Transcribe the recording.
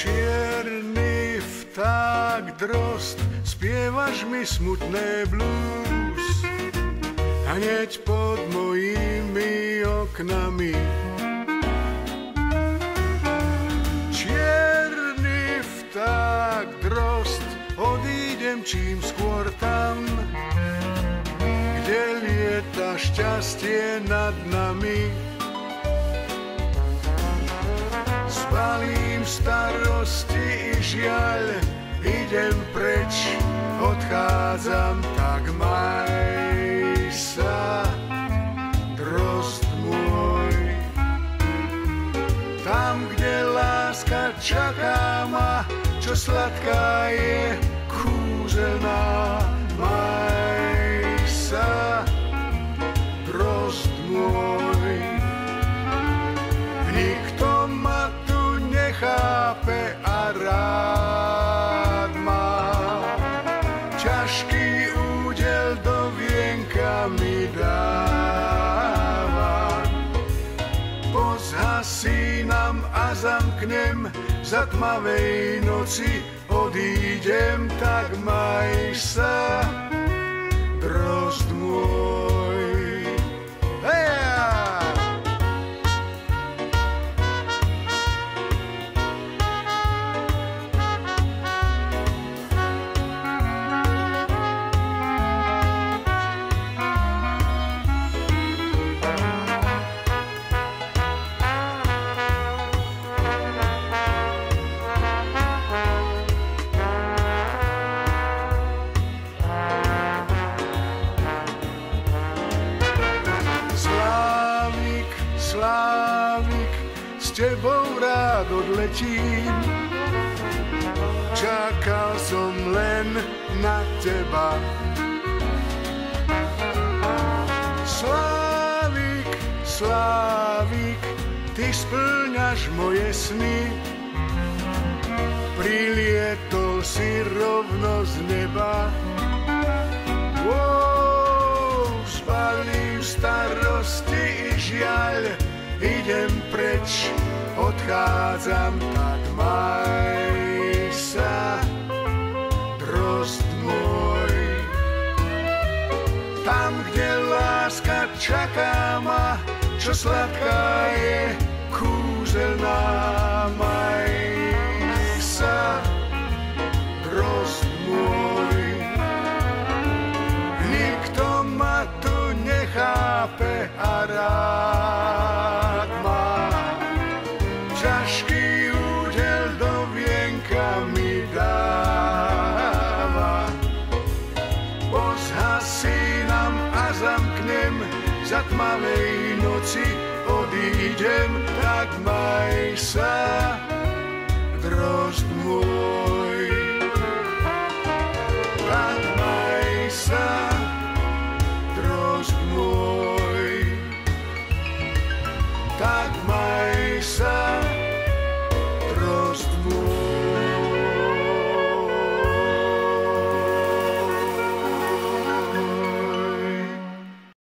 Čierny vták drost, spievaš mi smutné blues. Hneď pod mojimi oknami. Čierny vták drost, odídem čím skôr tam, kde lieta šťastie nad nami. Zbalím starosti i žiaľ, idem preč, odchádzam, tak maj sa, drozd môj. Tam, kde láska čaká ma, čo sladká je, kúzelná, maj sa, drozd môj. Nikto ma tu nechápe a rád má, ťažký údel do vienka mi dáva. Pozhasínam a zamknem, za tmavej noci odídem, tak maj sa, drozd môj. Slávik, s tebou rád odletím. Čakal som len na teba. Slávik, Slávik, ty spĺňaš moje sny. Prilietol si rovno z neba. Zbalím starosti i žiaľ, idem preč, odchádzam, tak maj sa, drozd môj. Tam, kde láska čaká ma, čo sladká je, kúzelná, maj sa, drozd môj. Nikto ma tu nechápe a rád má, ťažký údel do vienka mi dáva. Pozhasínam a zamknem, za tmavej noci odídem, tak maj sa, drozd môj.